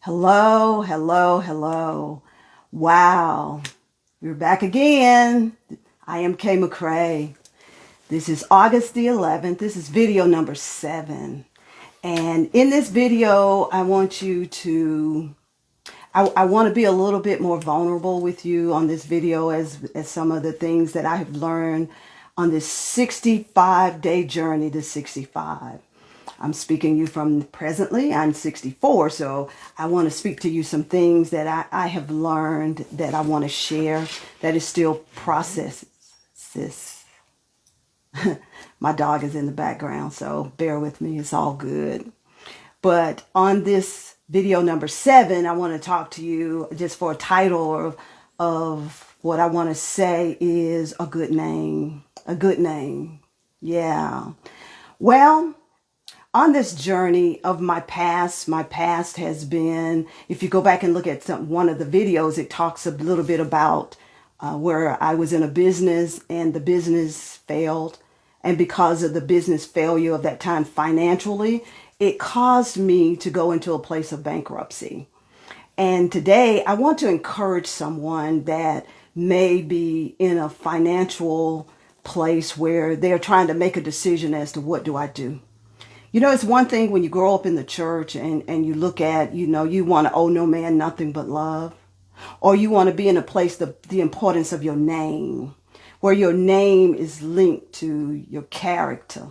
Hello, hello, hello. Wow, we're back again. IAMKAYMCCRAY. This is August the 11th. This is video number 7. And in this video, I want you to, I want to be a little bit more vulnerable with you on this video as some of the things that I have learned on this 65-day journey to 65. I'm speaking to you from presently. I'm 64, so I want to speak to you some things that I have learned that I want to share that is still processes. My dog is in the background, so bear with me. It's all good. But on this video number 7, I want to talk to you just for a title of what I want to say is a good name. A good name. Yeah. Well, on this journey of my past has been, if you go back and look at one of the videos, it talks a little bit about where I was in a business and the business failed. And because of the business failure of that time financially, it caused me to go into a place of bankruptcy. And today I want to encourage someone that may be in a financial place where they're trying to make a decision as to what do I do. You know, it's one thing when you grow up in the church and you look at, you want to owe no man nothing but love. Or you want to be in a place, the importance of your name, where your name is linked to your character.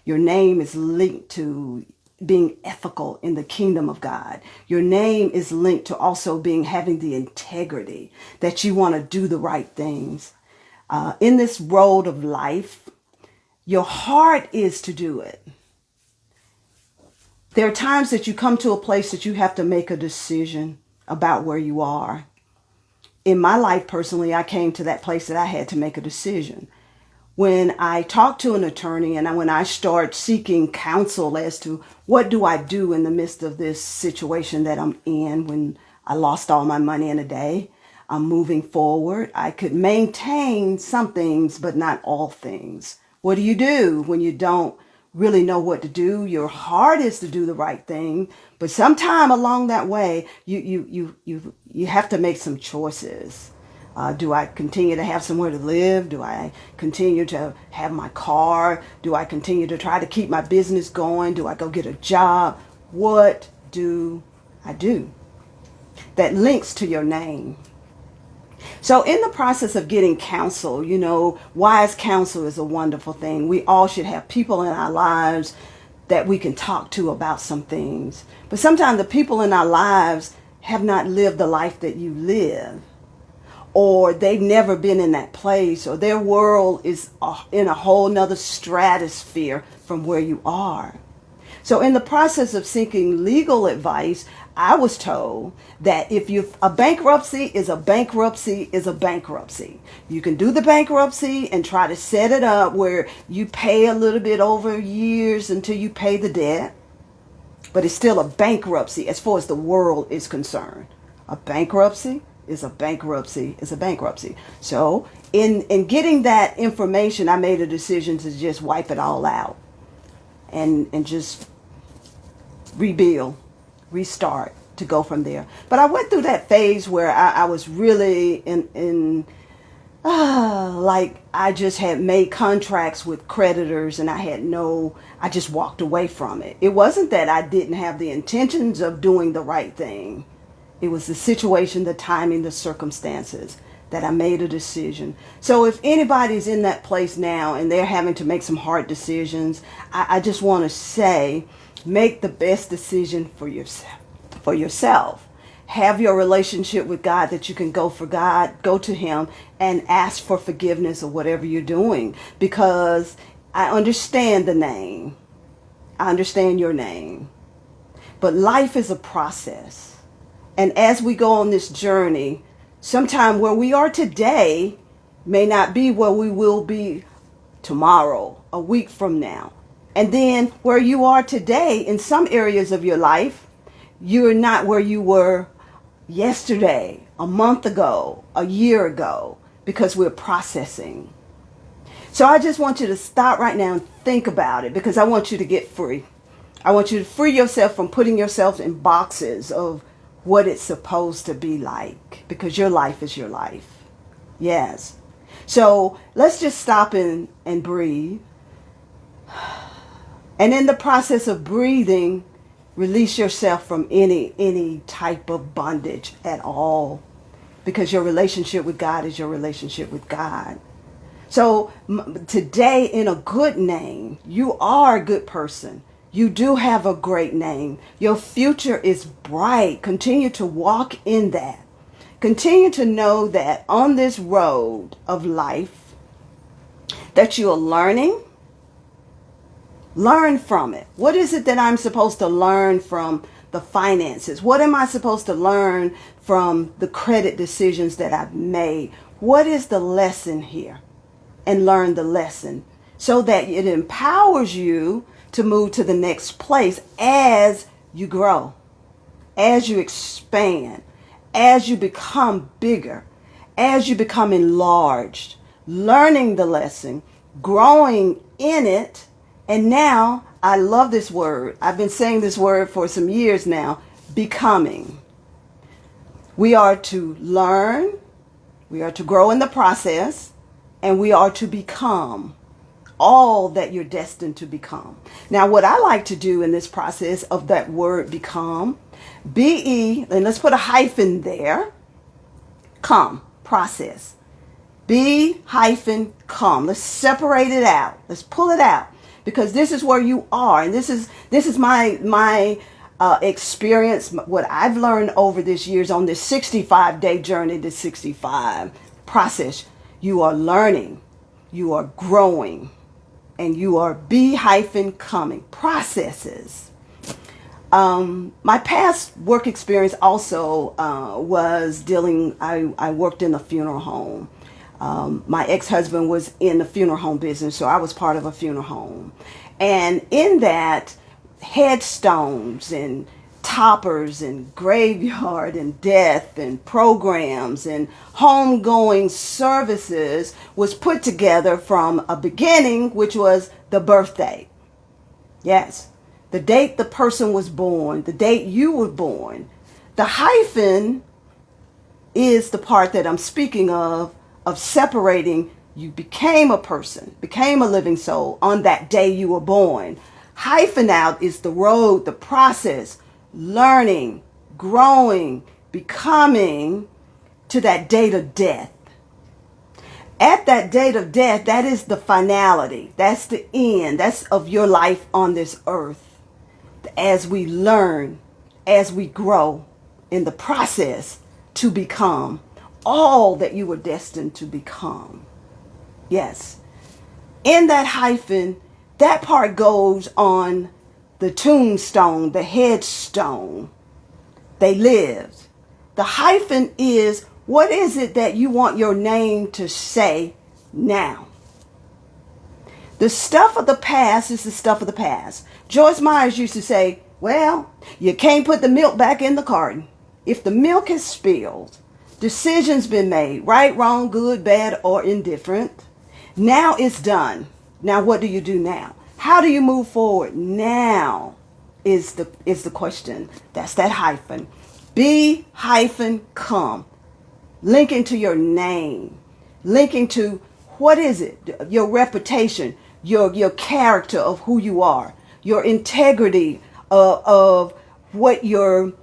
Your name is linked to being ethical in the kingdom of God. Your name is linked to also having the integrity that you want to do the right things. In this road of life, your heart is to do it. There are times that you come to a place that you have to make a decision about where you are. In my life, personally, I came to that place that I had to make a decision. When I talk to an attorney and when I start seeking counsel as to what do I do in the midst of this situation that I'm in, when I lost all my money in a day, I'm moving forward. I could maintain some things, but not all things. What do when you don't really know what to do? Your heart is to do the right thing, but sometime along that way, you have to make some choices. Do I continue to have somewhere to live? Do I continue to have my car? Do I continue to try to keep my business going? Do I go get a job? What do I do? That links to your name. So in the process of getting counsel, wise counsel is a wonderful thing. We all should have people in our lives that we can talk to about some things. But sometimes the people in our lives have not lived the life that you live, or they've never been in that place, or their world is in a whole nother stratosphere from where you are. So in the process of seeking legal advice, I was told that a bankruptcy is a bankruptcy is a bankruptcy. You can do the bankruptcy and try to set it up where you pay a little bit over years until you pay the debt, but it's still a bankruptcy as far as the world is concerned. A bankruptcy is a bankruptcy is a bankruptcy. So in getting that information, I made a decision to just wipe it all out and just rebuild, restart, to go from there. But I went through that phase where I was really like I just had made contracts with creditors and I just walked away from it. It wasn't that I didn't have the intentions of doing the right thing. It was the situation, the timing, the circumstances that I made a decision. So if anybody's in that place now and they're having to make some hard decisions, I just want to say, make the best decision for yourself. Have your relationship with God that you can go to Him and ask for forgiveness of whatever you're doing. Because I understand the name. I understand your name. But life is a process. And as we go on this journey, sometime where we are today may not be where we will be tomorrow, a week from now. And then where you are today in some areas of your life, you're not where you were yesterday, a month ago, a year ago, because we're processing. So I just want you to stop right now and think about it, because I want you to get free. I want you to free yourself from putting yourself in boxes of what it's supposed to be like, because your life is your life. Yes. So let's just stop and breathe. And in the process of breathing, release yourself from any type of bondage at all, because your relationship with God is your relationship with God. So today, in a good name, you are a good person. You do have a great name. Your future is bright. Continue to walk in that. Continue to know that on this road of life that you are learning. Learn from it. What is it that I'm supposed to learn from the finances? What am I supposed to learn from the credit decisions that I've made? What is the lesson here? And learn the lesson so that it empowers you to move to the next place as you grow, as you expand, as you become bigger, as you become enlarged, learning the lesson, growing in it. And now, I love this word. I've been saying this word for some years now, becoming. We are to learn, we are to grow in the process, and we are to become all that you're destined to become. Now, what I like to do in this process of that word become, B-E, and let's put a hyphen there, come, process. Be-come. Let's separate it out. Let's pull it out. Because this is where you are. And this is my experience, what I've learned over this years on this 65-day journey to 65 process. You are learning, you are growing, and you are be-coming processes. My past work experience also was I worked in a funeral home. My ex-husband was in the funeral home business, so I was part of a funeral home. And in that, headstones and toppers and graveyard and death and programs and homegoing services was put together from a beginning, which was the birthday. Yes, the date the person was born, the date you were born. The hyphen is the part that I'm speaking of separating. You became a person, became a living soul on that day you were born. Hyphen out is the road, the process, learning, growing, becoming to that date of death. At that date of death, that is the finality. That's the end. That's of your life on this earth. As we learn, as we grow in the process to become all that you were destined to become. Yes. In that hyphen, that part goes on the tombstone, the headstone. They lived. The hyphen is, what is it that you want your name to say now? The stuff of the past is the stuff of the past. Joyce Myers used to say, well, you can't put the milk back in the carton. If the milk is spilled, decisions been made, right, wrong, good, bad, or indifferent. Now it's done. Now what do you do now? How do you move forward now is the question. That's that hyphen. Be-come. Linking to your name. Linking to, what is it? Your reputation, your character of who you are, your integrity of what your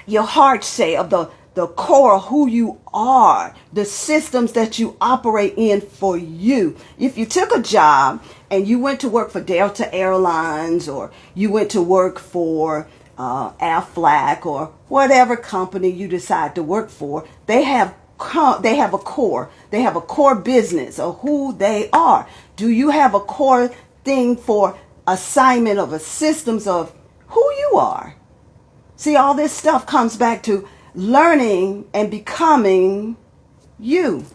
heart say, of the core of who you are, the systems that you operate in for you. If you took a job and you went to work for Delta Airlines, or you went to work for Aflac, or whatever company you decide to work for, they have a core. They have a core business of who they are. Do you have a core thing for assignment of a systems of who you are? See, all this stuff comes back to learning and becoming you.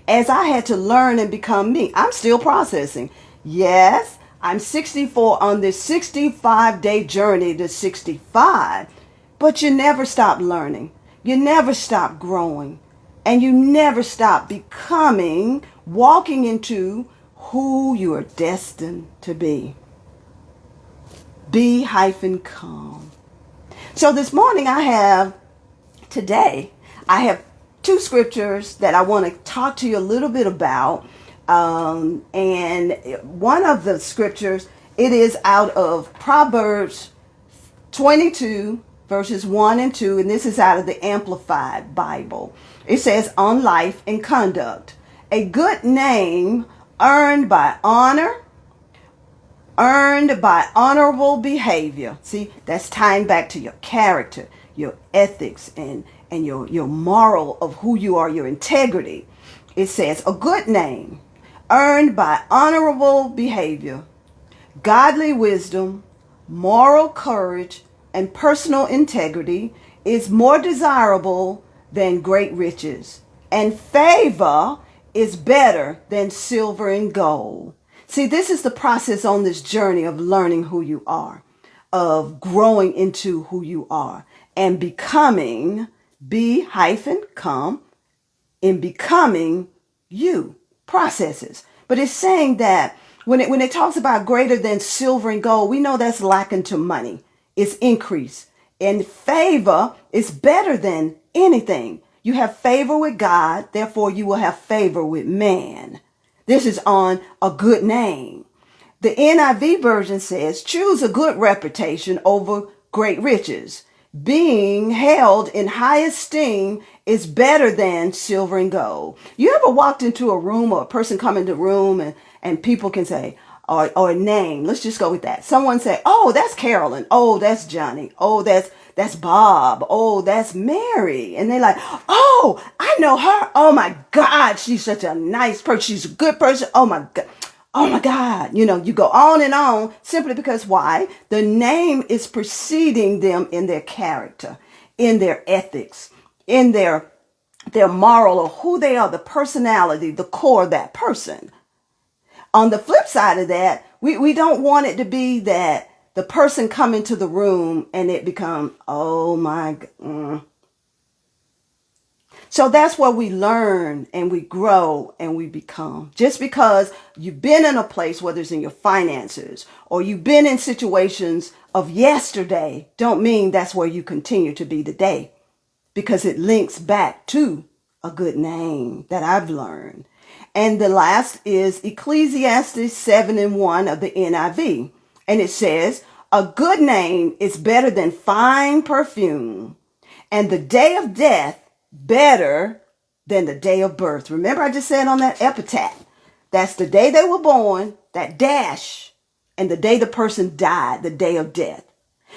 As I had to learn and become me. I'm still processing. Yes, I'm 64 on this 65-day journey to 65. But you never stop learning. You never stop growing. And you never stop becoming, walking into who you are destined to be. Be-come. So this morning I have Today, I have two scriptures that I want to talk to you a little bit about. And one of the scriptures, it is out of Proverbs 22, verses 1 and 2, and this is out of the Amplified Bible. It says, on life and conduct, a good name earned by honor, earned by honorable behavior. See, that's tying back to your character, your ethics, and your moral of who you are, your integrity. It says, a good name earned by honorable behavior, godly wisdom, moral courage, and personal integrity is more desirable than great riches, and favor is better than silver and gold. See, this is the process on this journey of learning who you are, of growing into who you are, and becoming, come, in becoming you, processes. But it's saying that when it talks about greater than silver and gold, we know that's lacking to money. It's increase. And favor is better than anything. You have favor with God, therefore you will have favor with man. This is on a good name. The NIV version says, choose a good reputation over great riches. Being held in high esteem is better than silver and gold. You ever walked into a room or a person come into a room and people can say, or a name, let's just go with that. Someone say, oh, that's Carolyn. Oh, that's Johnny. Oh, that's Bob. Oh, that's Mary. And they're like, oh, I know her. Oh my God, she's such a nice person. She's a good person. Oh my God. Oh my God. You know, you go on and on simply because why? The name is preceding them in their character, in their ethics, in their moral, or who they are, the personality, the core of that person. On the flip side of that, we don't want it to be that the person come into the room and it become, oh my God. So that's where we learn and we grow and we become. Just because you've been in a place, whether it's in your finances or you've been in situations of yesterday, don't mean that's where you continue to be today, because it links back to a good name that I've learned. And the last is Ecclesiastes 7:1 of the NIV. And it says, a good name is better than fine perfume, and the day of death better than the day of birth. Remember I just said on that epitaph, that's the day they were born, that dash, and the day the person died, the day of death.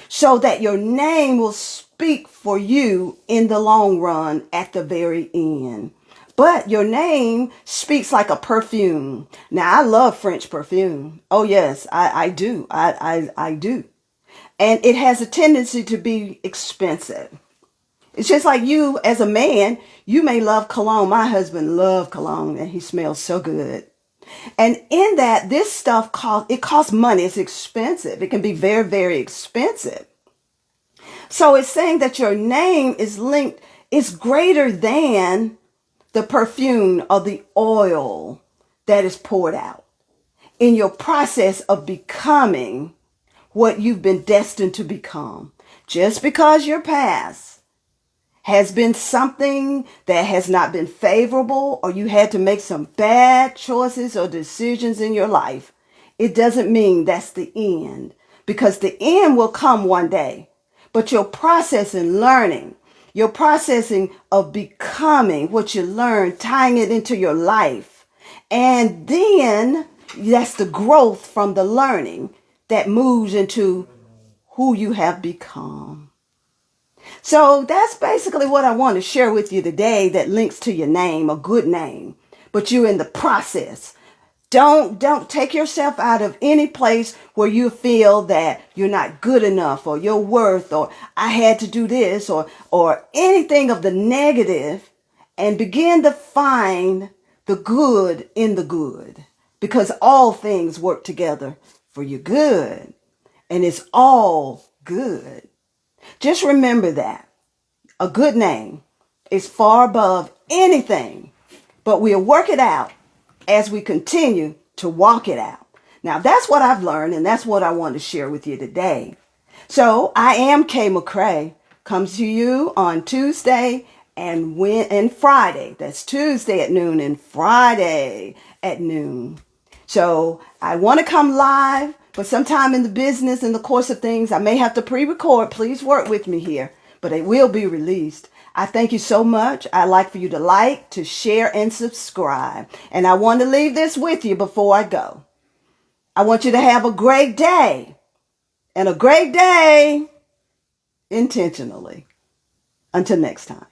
So that your name will speak for you in the long run at the very end. But your name speaks like a perfume. Now, I love French perfume. Oh, yes, I do. I do. And it has a tendency to be expensive. It's just like you as a man, you may love cologne. My husband loves cologne and he smells so good. And in that, this stuff costs money. It's expensive. It can be very, very expensive. So it's saying that your name is linked, it's greater than the perfume or the oil that is poured out in your process of becoming what you've been destined to become. Just because your past has been something that has not been favorable, or you had to make some bad choices or decisions in your life, it doesn't mean that's the end, because the end will come one day. But your process in learning, your processing of becoming what you learn, tying it into your life. And then that's the growth from the learning that moves into who you have become. So that's basically what I want to share with you today that links to your name, a good name. But you're in the process. Don't take yourself out of any place where you feel that you're not good enough, or your worth, or I had to do this, or anything of the negative, and begin to find the good in the good, because all things work together for your good, and it's all good. Just remember that a good name is far above anything, but we'll work it out as we continue to walk it out. Now, that's what I've learned, and that's what I want to share with you today. So, I am Kay McCray. comes to you on Tuesday and Friday. That's Tuesday at noon and Friday at noon. So I want to come live, but sometime in the business, in the course of things, I may have to pre-record. Please work with me here, but it will be released. I thank you so much. I'd like for you to like, to share, and subscribe. And I want to leave this with you before I go. I want you to have a great day, and a great day intentionally. Until next time.